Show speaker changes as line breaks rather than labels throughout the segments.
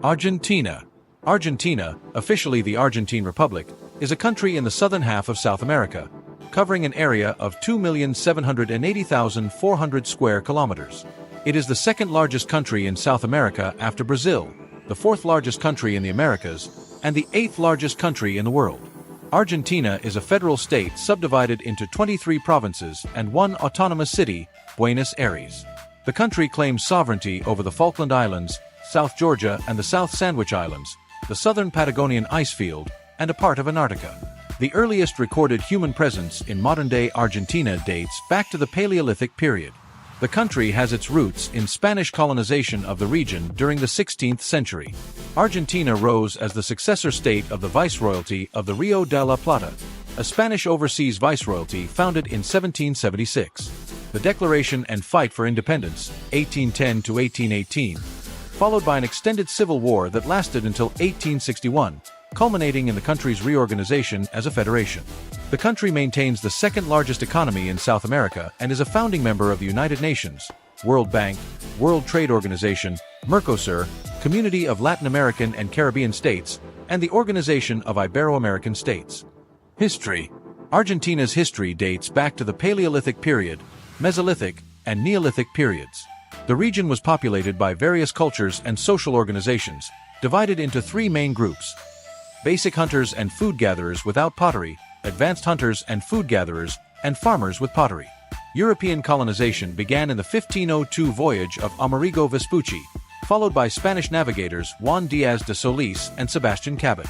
Argentina. Argentina, officially the Argentine Republic, is a country in the southern half of South America, covering an area of 2,780,400 square kilometers. It is the second largest country in South America after Brazil, the fourth largest country in the Americas, and the eighth largest country in the world. Argentina is a federal state subdivided into 23 provinces and one autonomous city, Buenos Aires. The country claims sovereignty over the Falkland Islands, South Georgia and the South Sandwich Islands, the southern Patagonian icefield, and a part of Antarctica. The earliest recorded human presence in modern-day Argentina dates back to the Paleolithic period. The country has its roots in Spanish colonization of the region during the 16th century. Argentina rose as the successor state of the Viceroyalty of the Rio de la Plata, a Spanish overseas viceroyalty founded in 1776. The Declaration and Fight for Independence, 1810 to 1818, followed by an extended civil war that lasted until 1861, culminating in the country's reorganization as a federation. The country maintains the second largest economy in South America and is a founding member of the United Nations, World Bank, World Trade Organization, Mercosur, Community of Latin American and Caribbean States, and the Organization of Ibero-American States. History. Argentina's history dates back to the Paleolithic period, Mesolithic, and Neolithic periods. The region was populated by various cultures and social organizations, divided into three main groups: basic hunters and food gatherers without pottery, advanced hunters and food gatherers, and farmers with pottery. European colonization began in the 1502 voyage of Amerigo Vespucci, followed by Spanish navigators Juan Díaz de Solís and Sebastián Cabot.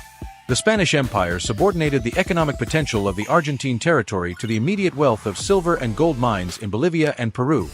The Spanish Empire subordinated the economic potential of the Argentine territory to the immediate wealth of silver and gold mines in Bolivia and Peru,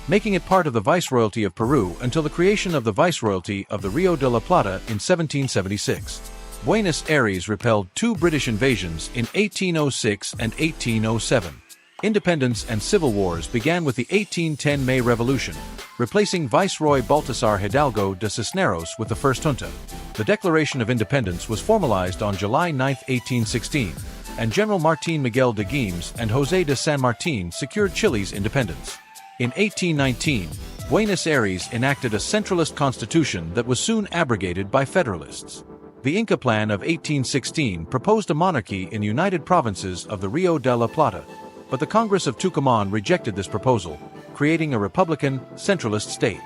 making it part of the Viceroyalty of Peru until the creation of the Viceroyalty of the Rio de la Plata in 1776. Buenos Aires repelled two British invasions in 1806 and 1807. Independence and civil wars began with the 1810 May Revolution, replacing Viceroy Baltasar Hidalgo de Cisneros with the first junta. The Declaration of Independence was formalized on July 9, 1816, and General Martín Miguel de Güemes and José de San Martín secured Chile's independence. In 1819, Buenos Aires enacted a centralist constitution that was soon abrogated by Federalists. The Inca Plan of 1816 proposed a monarchy in the United Provinces of the Rio de la Plata, but the Congress of Tucumán rejected this proposal, creating a republican, centralist state.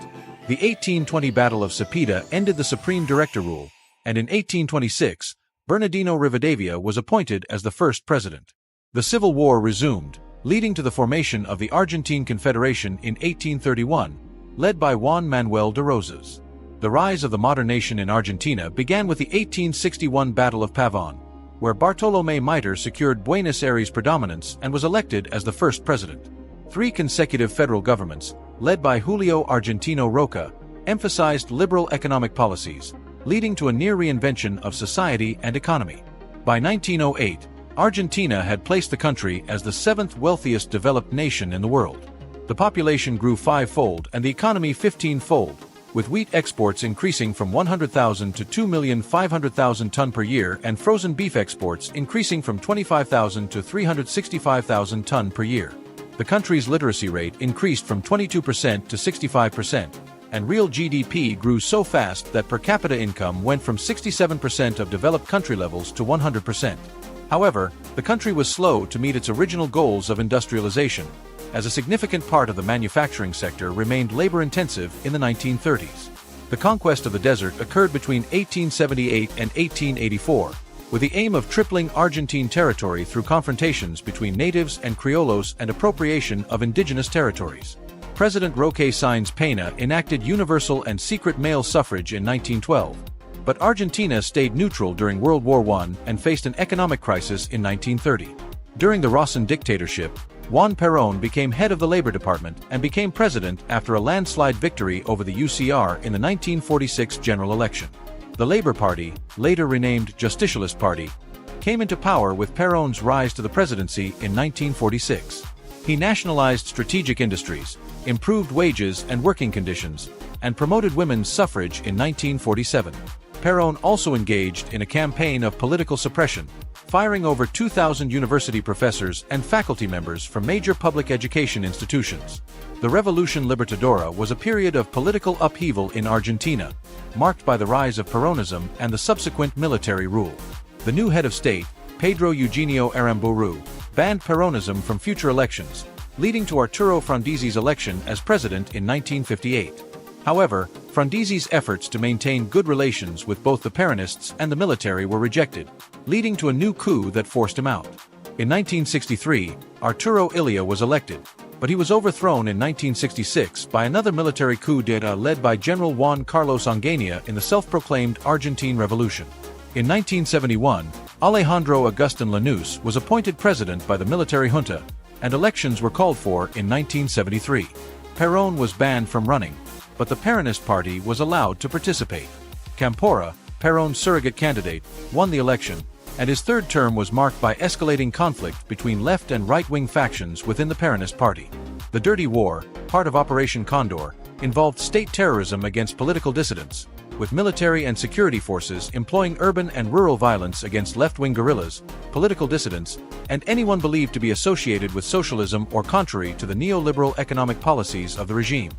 The 1820 Battle of Cepeda ended the Supreme Director rule, and in 1826, Bernardino Rivadavia was appointed as the first president. The Civil War resumed, leading to the formation of the Argentine Confederation in 1831, led by Juan Manuel de Rosas. The rise of the modern nation in Argentina began with the 1861 Battle of Pavón, where Bartolomé Mitre secured Buenos Aires' predominance and was elected as the first president. Three consecutive federal governments, led by Julio Argentino Roca, emphasized liberal economic policies, leading to a near reinvention of society and economy. By 1908, Argentina had placed the country as the seventh wealthiest developed nation in the world. The population grew five-fold and the economy 15-fold, with wheat exports increasing from 100,000 to 2,500,000 tons per year and frozen beef exports increasing from 25,000 to 365,000 tons per year. The country's literacy rate increased from 22% to 65%, and real GDP grew so fast that per capita income went from 67% of developed country levels to 100%. However, the country was slow to meet its original goals of industrialization, as a significant part of the manufacturing sector remained labor-intensive in the 1930s. The conquest of the desert occurred between 1878 and 1884, with the aim of tripling Argentine territory through confrontations between natives and criollos and appropriation of indigenous territories. President Roque Sáenz Peña enacted universal and secret male suffrage in 1912, but Argentina stayed neutral during World War I and faced an economic crisis in 1930. During the Rossin dictatorship, Juan Perón became head of the Labor Department and became president after a landslide victory over the UCR in the 1946 general election. The Labor Party, later renamed Justicialist Party, came into power with Perón's rise to the presidency in 1946. He nationalized strategic industries, improved wages and working conditions, and promoted women's suffrage in 1947. Perón also engaged in a campaign of political suppression, firing over 2,000 university professors and faculty members from major public education institutions. The Revolution Libertadora was a period of political upheaval in Argentina, marked by the rise of Peronism and the subsequent military rule. The new head of state, Pedro Eugenio Aramburu, banned Peronism from future elections, leading to Arturo Frondizi's election as president in 1958. However, Frondizi's efforts to maintain good relations with both the Peronists and the military were rejected, leading to a new coup that forced him out. In 1963, Arturo Illia was elected, but he was overthrown in 1966 by another military coup d'etat led by General Juan Carlos Onganía in the self-proclaimed Argentine Revolution. In 1971, Alejandro Agustin Lanús was appointed president by the military junta, and elections were called for in 1973. Perón was banned from running, but the Peronist Party was allowed to participate. Campora, Perón's surrogate candidate, won the election, and his third term was marked by escalating conflict between left and right-wing factions within the Peronist Party. The Dirty War, part of Operation Condor, involved state terrorism against political dissidents, with military and security forces employing urban and rural violence against left-wing guerrillas, political dissidents, and anyone believed to be associated with socialism or contrary to the neoliberal economic policies of the regime.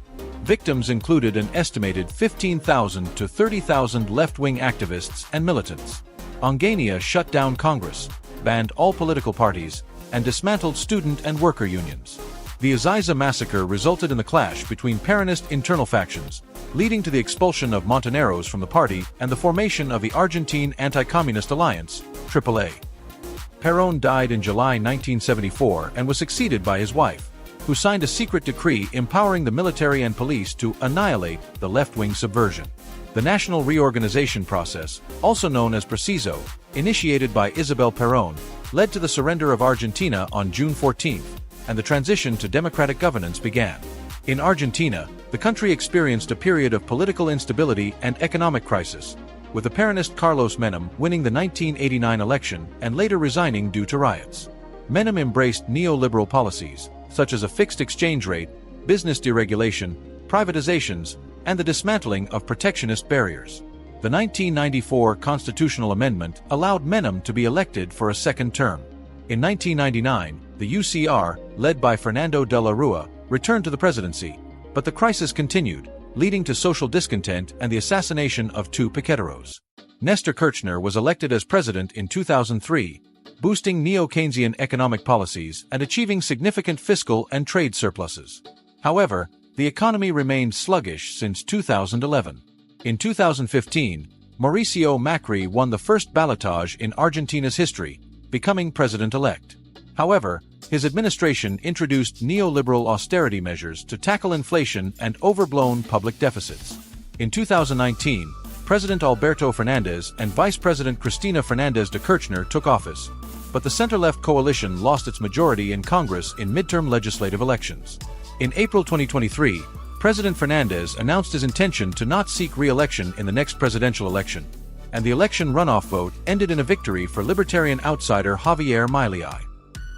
Victims included an estimated 15,000 to 30,000 left-wing activists and militants. Onganía shut down Congress, banned all political parties, and dismantled student and worker unions. The Ezeiza massacre resulted in the clash between Peronist internal factions, leading to the expulsion of Montoneros from the party and the formation of the Argentine Anti-Communist Alliance, AAA. Perón died in July 1974 and was succeeded by his wife, who signed a secret decree empowering the military and police to annihilate the left-wing subversion. The national reorganization process, also known as Proceso, initiated by Isabel Perón, led to the surrender of Argentina on June 14, and the transition to democratic governance began. In Argentina, the country experienced a period of political instability and economic crisis, with the Peronist Carlos Menem winning the 1989 election and later resigning due to riots. Menem embraced neoliberal policies, such as a fixed exchange rate, business deregulation, privatizations, and the dismantling of protectionist barriers. The 1994 constitutional amendment allowed Menem to be elected for a second term. In 1999, the UCR, led by Fernando de la Rúa, returned to the presidency, but the crisis continued, leading to social discontent and the assassination of two piqueteros. Nestor Kirchner was elected as president in 2003, boosting neo-Keynesian economic policies and achieving significant fiscal and trade surpluses. However, the economy remained sluggish since 2011. In 2015, Mauricio Macri won the first ballotage in Argentina's history, becoming president-elect. However, his administration introduced neoliberal austerity measures to tackle inflation and overblown public deficits. In 2019, President Alberto Fernandez and Vice President Cristina Fernández de Kirchner took office, but the center-left coalition lost its majority in Congress in midterm legislative elections. In April 2023, President Fernandez announced his intention to not seek re-election in the next presidential election, and the election runoff vote ended in a victory for libertarian outsider Javier Milei.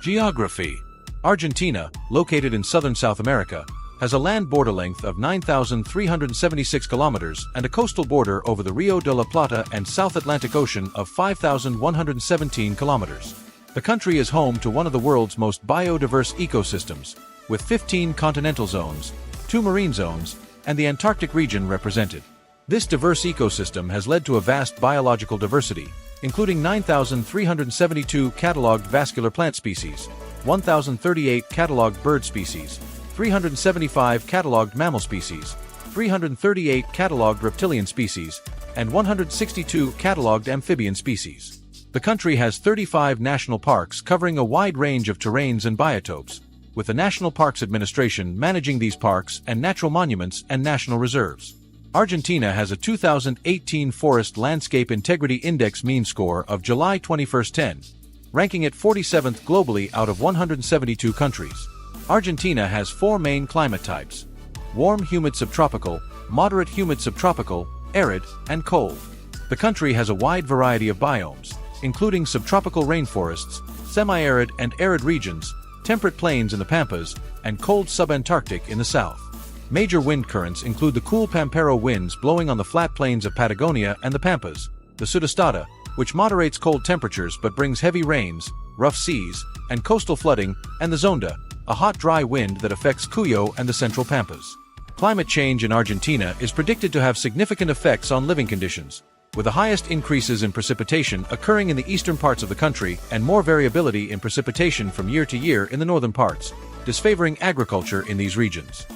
Geography. Argentina, located in southern South America, has a land border length of 9,376 kilometers and a coastal border over the Rio de la Plata and South Atlantic Ocean of 5,117 kilometers. The country is home to one of the world's most biodiverse ecosystems, with 15 continental zones, 2 marine zones, and the Antarctic region represented. This diverse ecosystem has led to a vast biological diversity, including 9,372 catalogued vascular plant species, 1,038 catalogued bird species, 375 catalogued mammal species, 338 catalogued reptilian species, and 162 catalogued amphibian species. The country has 35 national parks covering a wide range of terrains and biotopes, with the National Parks Administration managing these parks and natural monuments and national reserves. Argentina has a 2018 Forest Landscape Integrity Index mean score of July 21, 10, ranking it 47th globally out of 172 countries. Argentina has 4 main climate types: warm humid subtropical, moderate humid subtropical, arid, and cold. The country has a wide variety of biomes, including subtropical rainforests, semi-arid and arid regions, temperate plains in the Pampas, and cold subantarctic in the south. Major wind currents include the cool Pampero winds blowing on the flat plains of Patagonia and the Pampas, the Sudestada, which moderates cold temperatures but brings heavy rains, rough seas, and coastal flooding, and the Zonda, a hot dry wind that affects Cuyo and the central Pampas. Climate change in Argentina is predicted to have significant effects on living conditions, with the highest increases in precipitation occurring in the eastern parts of the country and more variability in precipitation from year to year in the northern parts, disfavoring agriculture in these regions.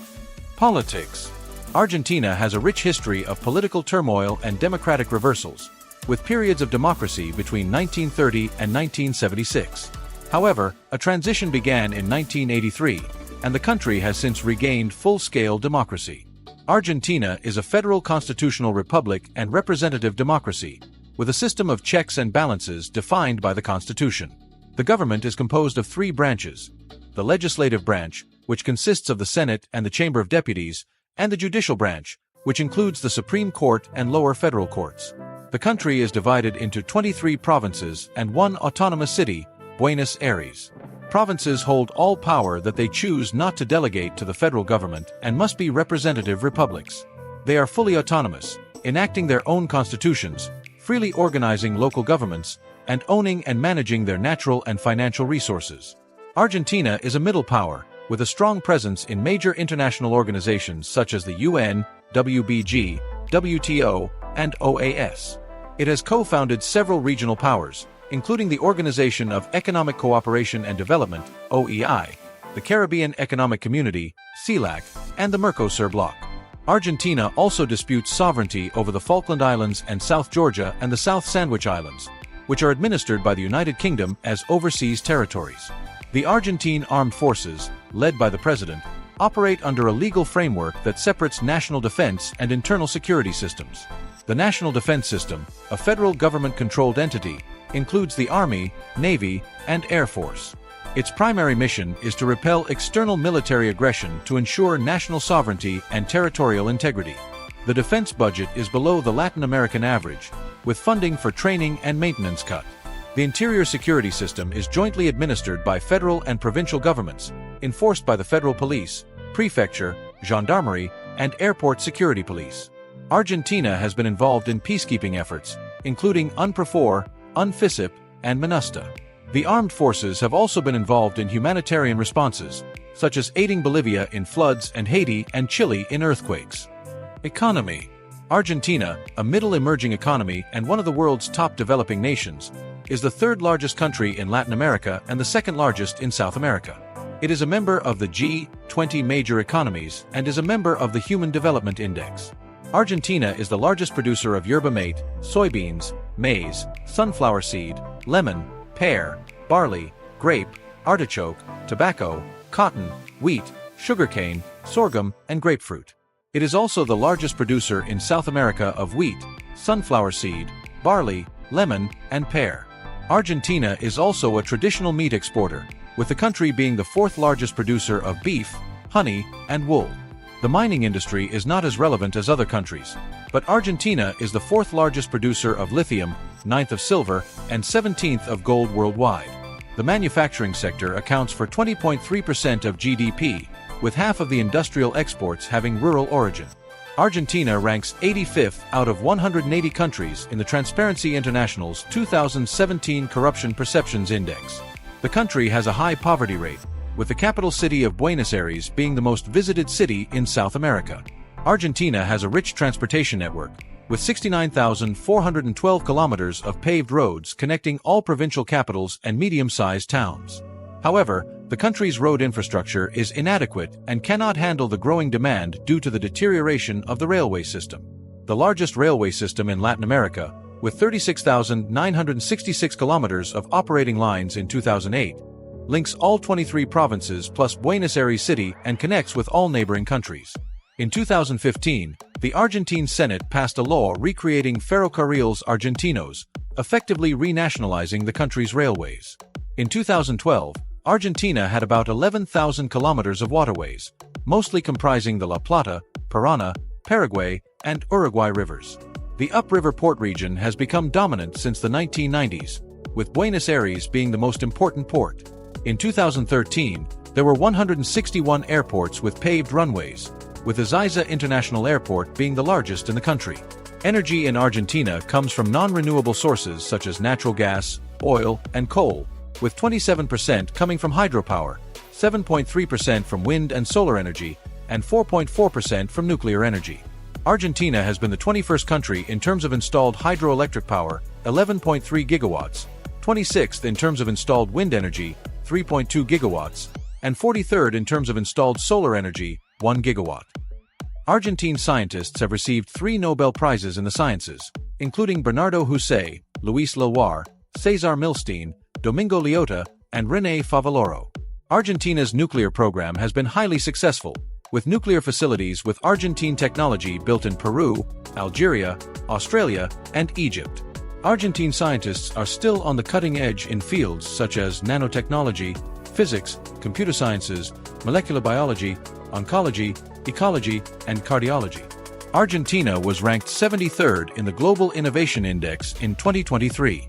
Politics. Argentina has a rich history of political turmoil and democratic reversals, with periods of democracy between 1930 and 1976. However, a transition began in 1983, and the country has since regained full-scale democracy. Argentina is a federal constitutional republic and representative democracy, with a system of checks and balances defined by the Constitution. The government is composed of three branches: the legislative branch, which consists of the Senate and the Chamber of Deputies, and the judicial branch, which includes the Supreme Court and lower federal courts. The country is divided into 23 provinces and one autonomous city, Buenos Aires. Provinces hold all power that they choose not to delegate to the federal government and must be representative republics. They are fully autonomous, enacting their own constitutions, freely organizing local governments, and owning and managing their natural and financial resources. Argentina is a middle power, with a strong presence in major international organizations such as the UN, WBG, WTO, and OAS. It has co-founded several regional powers, including the Organization of Economic Cooperation and Development, OEI, the Caribbean Economic Community, CELAC, and the Mercosur bloc. Argentina also disputes sovereignty over the Falkland Islands and South Georgia and the South Sandwich Islands, which are administered by the United Kingdom as overseas territories. The Argentine Armed Forces, led by the president, operate under a legal framework that separates national defense and internal security systems. The National Defense System, a federal government-controlled entity, includes the Army, Navy, and Air Force. Its primary mission is to repel external military aggression to ensure national sovereignty and territorial integrity. The defense budget is below the Latin American average, with funding for training and maintenance cut. The interior security system is jointly administered by federal and provincial governments, enforced by the federal police, prefecture, gendarmerie, and airport security police. Argentina has been involved in peacekeeping efforts, including UNPROFOR, UNFICIP, and MINUSTA. The armed forces have also been involved in humanitarian responses, such as aiding Bolivia in floods and Haiti and Chile in earthquakes. Economy. Argentina, a middle emerging economy and one of the world's top developing nations, is the third largest country in Latin America and the second largest in South America. It is a member of the G20 major economies and is a member of the Human Development Index. Argentina is the largest producer of yerba mate, soybeans, maize, sunflower seed, lemon, pear, barley, grape, artichoke, tobacco, cotton, wheat, sugarcane, sorghum, and grapefruit. It is also the largest producer in South America of wheat, sunflower seed, barley, lemon, and pear. Argentina is also a traditional meat exporter, with the country being the fourth largest producer of beef, honey, and wool. The mining industry is not as relevant as other countries, but Argentina is the fourth largest producer of lithium, 9th of silver, and 17th of gold worldwide. The manufacturing sector accounts for 20.3% of GDP, with half of the industrial exports having rural origin. Argentina ranks 85th out of 180 countries in the Transparency International's 2017 Corruption Perceptions Index. The country has a high poverty rate, with the capital city of Buenos Aires being the most visited city in South America. Argentina has a rich transportation network, with 69,412 kilometers of paved roads connecting all provincial capitals and medium-sized towns. However, the country's road infrastructure is inadequate and cannot handle the growing demand due to the deterioration of the railway system. The largest railway system in Latin America, with 36,966 kilometers of operating lines in 2008, links all 23 provinces plus Buenos Aires City and connects with all neighboring countries. In 2015, the Argentine Senate passed a law recreating Ferrocarriles Argentinos, effectively renationalizing the country's railways. In 2012, Argentina had about 11,000 kilometers of waterways, mostly comprising the La Plata, Paraná, Paraguay, and Uruguay rivers. The upriver port region has become dominant since the 1990s, with Buenos Aires being the most important port. In 2013, there were 161 airports with paved runways, with Ezeiza International Airport being the largest in the country. Energy in Argentina comes from non-renewable sources such as natural gas, oil, and coal, with 27% coming from hydropower, 7.3% from wind and solar energy, and 4.4% from nuclear energy. Argentina has been the 21st country in terms of installed hydroelectric power, 11.3 gigawatts, 26th in terms of installed wind energy, 3.2 gigawatts, and 43rd in terms of installed solar energy, 1 gigawatt. Argentine scientists have received 3 Nobel Prizes in the sciences, including Bernardo Husset, Luis Lilloir, Cesar Milstein, Domingo Leota, and René Favaloro. Argentina's nuclear program has been highly successful, with nuclear facilities with Argentine technology built in Peru, Algeria, Australia, and Egypt. Argentine scientists are still on the cutting edge in fields such as nanotechnology, physics, computer sciences, molecular biology, oncology, ecology, and cardiology. Argentina was ranked 73rd in the Global Innovation Index in 2023.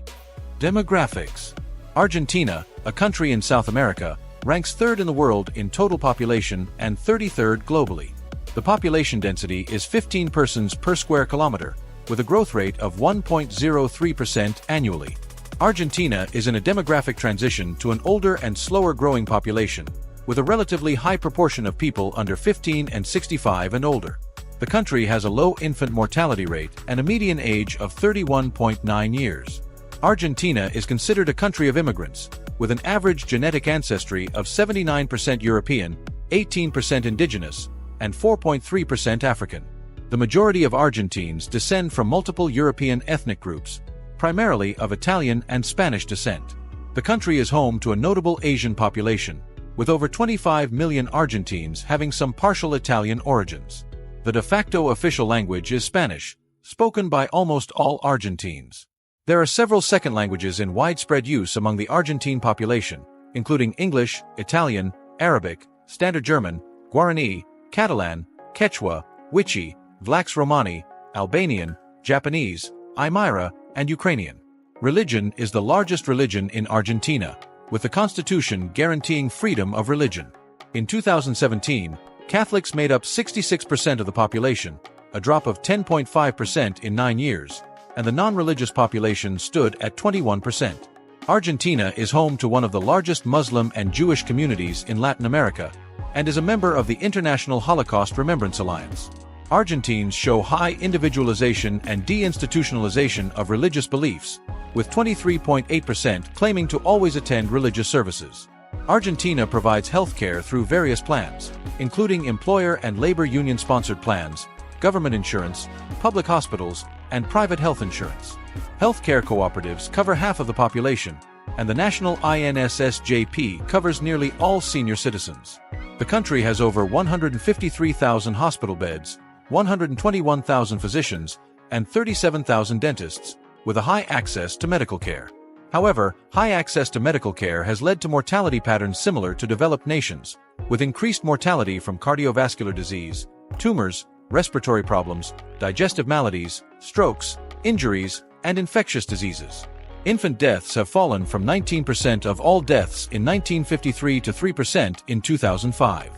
Demographics. Argentina, a country in South America, ranks 3rd in the world in total population and 33rd globally. The population density is 15 persons per square kilometer, with a growth rate of 1.03% annually. Argentina is in a demographic transition to an older and slower-growing population, with a relatively high proportion of people under 15 and 65 and older. The country has a low infant mortality rate and a median age of 31.9 years. Argentina is considered a country of immigrants, with an average genetic ancestry of 79% European, 18% indigenous, and 4.3% African. The majority of Argentines descend from multiple European ethnic groups, primarily of Italian and Spanish descent. The country is home to a notable Asian population, with over 25 million Argentines having some partial Italian origins. The de facto official language is Spanish, spoken by almost all Argentines. There are several second languages in widespread use among the Argentine population, including English, Italian, Arabic, Standard German, Guarani, Catalan, Quechua, Wichi, Vlax Romani, Albanian, Japanese, Aymara, and Ukrainian. Religion is the largest religion in Argentina, with the constitution guaranteeing freedom of religion. In 2017, Catholics made up 66% of the population, a drop of 10.5% in 9 years, and the non-religious population stood at 21%. Argentina is home to one of the largest Muslim and Jewish communities in Latin America, and is a member of the International Holocaust Remembrance Alliance. Argentines show high individualization and deinstitutionalization of religious beliefs, with 23.8% claiming to always attend religious services. Argentina provides healthcare through various plans, including employer and labor union-sponsored plans, government insurance, public hospitals, and private health insurance. Healthcare cooperatives cover half of the population, and the national INSSJP covers nearly all senior citizens. The country has over 153,000 hospital beds, 121,000 physicians, and 37,000 dentists, with a high access to medical care. However, high access to medical care has led to mortality patterns similar to developed nations, with increased mortality from cardiovascular disease, tumors, respiratory problems, digestive maladies, strokes, injuries, and infectious diseases. Infant deaths have fallen from 19% of all deaths in 1953 to 3% in 2005.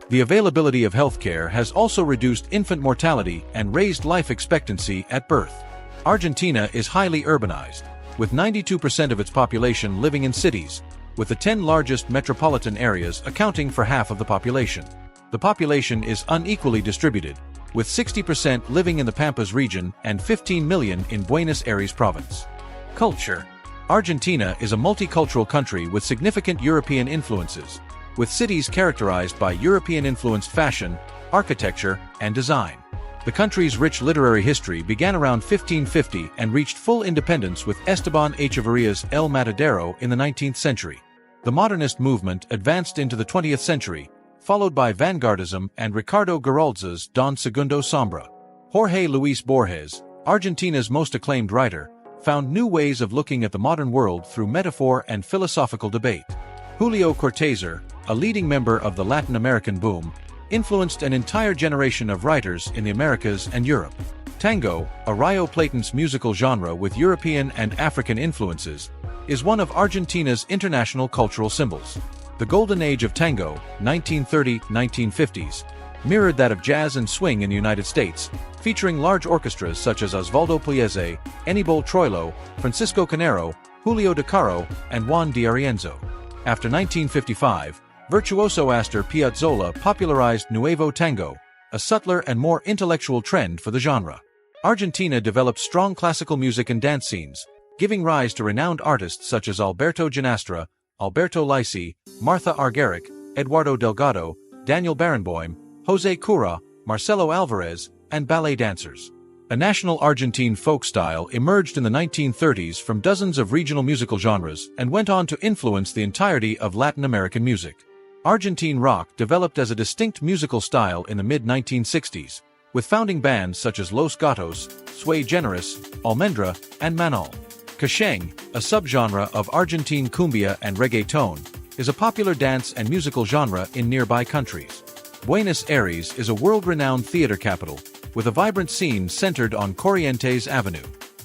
The availability of healthcare has also reduced infant mortality and raised life expectancy at birth. Argentina is highly urbanized, with 92% of its population living in cities, with the 10 largest metropolitan areas accounting for half of the population. The population is unequally distributed, with 60% living in the Pampas region and 15 million in Buenos Aires province. Culture. Argentina is a multicultural country with significant European influences, with cities characterized by European-influenced fashion, architecture, and design. The country's rich literary history began around 1550 and reached full independence with Esteban Echeverria's El Matadero in the 19th century. The modernist movement advanced into the 20th century, followed by vanguardism and Ricardo Giralda's Don Segundo Sombra. Jorge Luis Borges, Argentina's most acclaimed writer, found new ways of looking at the modern world through metaphor and philosophical debate. Julio Cortázar, a leading member of the Latin American boom, influenced an entire generation of writers in the Americas and Europe. Tango, a Rio-Platense musical genre with European and African influences, is one of Argentina's international cultural symbols. The golden age of tango, 1930-1950s, mirrored that of jazz and swing in the United States, featuring large orchestras such as Osvaldo Pugliese, Aníbal Troilo, Francisco Canaro, Julio De Caro, and Juan D'Arienzo. After 1955, virtuoso Astor Piazzolla popularized Nuevo Tango, a subtler and more intellectual trend for the genre. Argentina developed strong classical music and dance scenes, giving rise to renowned artists such as Alberto Ginastra, Alberto Lisi, Martha Argerich, Eduardo Delgado, Daniel Barenboim, José Cura, Marcelo Alvarez, and ballet dancers. A national Argentine folk style emerged in the 1930s from dozens of regional musical genres and went on to influence the entirety of Latin American music. Argentine rock developed as a distinct musical style in the mid-1960s, with founding bands such as Los Gatos, Sui Generis, Almendra, and Manal. Cacheng, a subgenre of Argentine cumbia and reggaeton, is a popular dance and musical genre in nearby countries. Buenos Aires is a world-renowned theater capital, with a vibrant scene centered on Corrientes Avenue.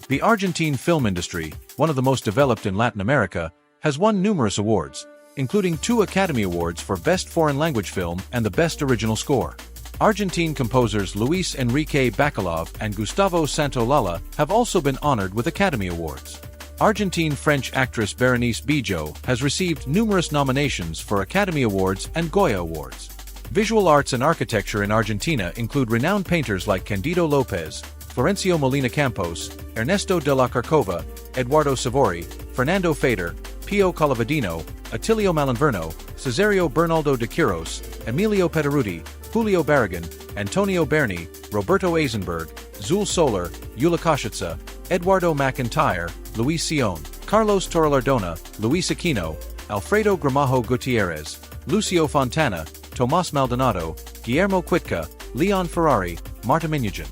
The Argentine film industry, one of the most developed in Latin America, has won numerous awards, including 2 Academy Awards for Best Foreign Language Film and the Best Original Score. Argentine composers Luis Enrique Bacalov and Gustavo Santaolalla have also been honored with Academy Awards. Argentine-French actress Berenice Bejo has received numerous nominations for Academy Awards and Goya Awards. Visual arts and architecture in Argentina include renowned painters like Candido López, Florencio Molina Campos, Ernesto de la Carcova, Eduardo Savori, Fernando Fader, Pio Collavadino, Attilio Malinverno, Cesario Bernaldo de Quiros, Emilio Pederuti, Julio Barragan, Antonio Berni, Roberto Eisenberg, Zul Solar, Yula Kashitsa, Eduardo McIntyre, Luis Sion, Carlos Torrelardona, Luis Aquino, Alfredo Gramajo Gutierrez, Lucio Fontana, Tomás Maldonado, Guillermo Cuitca, Leon Ferrari, Marta Minujan,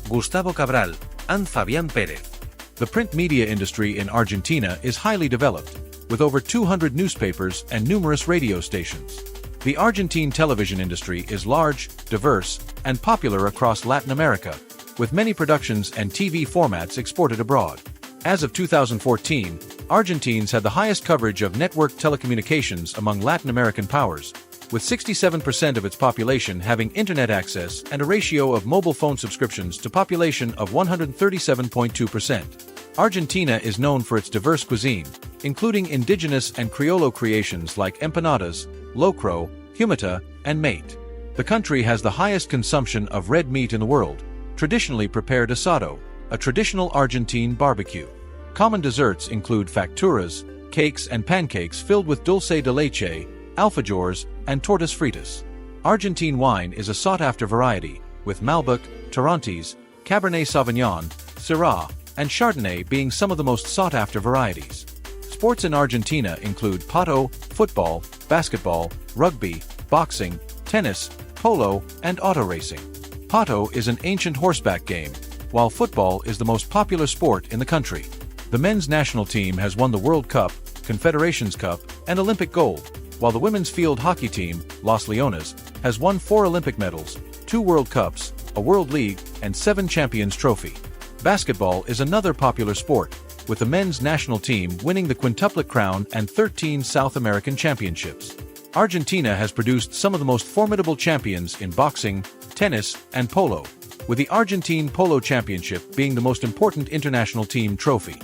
Gustavo Cabral, and Fabián Pérez. The print media industry in Argentina is highly developed, with over 200 newspapers and numerous radio stations. The Argentine television industry is large, diverse, and popular across Latin America, with many productions and TV formats exported abroad. As of 2014, Argentines had the highest coverage of network telecommunications among Latin American powers, with 67% of its population having internet access and a ratio of mobile phone subscriptions to population of 137.2%. Argentina is known for its diverse cuisine, including indigenous and Criollo creations like empanadas, locro, humita, and mate. The country has the highest consumption of red meat in the world, traditionally prepared asado, a traditional Argentine barbecue. Common desserts include facturas, cakes and pancakes filled with dulce de leche, alfajores, and tortas fritas. Argentine wine is a sought-after variety, with Malbec, Torrontés, Cabernet Sauvignon, Syrah, and Chardonnay being some of the most sought-after varieties. Sports in Argentina include pato, football, basketball, rugby, boxing, tennis, polo, and auto racing. Pato is an ancient horseback game, while football is the most popular sport in the country. The men's national team has won the World Cup, Confederations Cup, and Olympic gold, while the women's field hockey team, Los Leones, has won 4 Olympic medals, 2 World Cups, a World League, and 7 Champions Trophy. Basketball is another popular sport, with the men's national team winning the quintuplet crown and 13 South American championships. Argentina has produced some of the most formidable champions in boxing, tennis, and polo, with the Argentine Polo Championship being the most important international team trophy.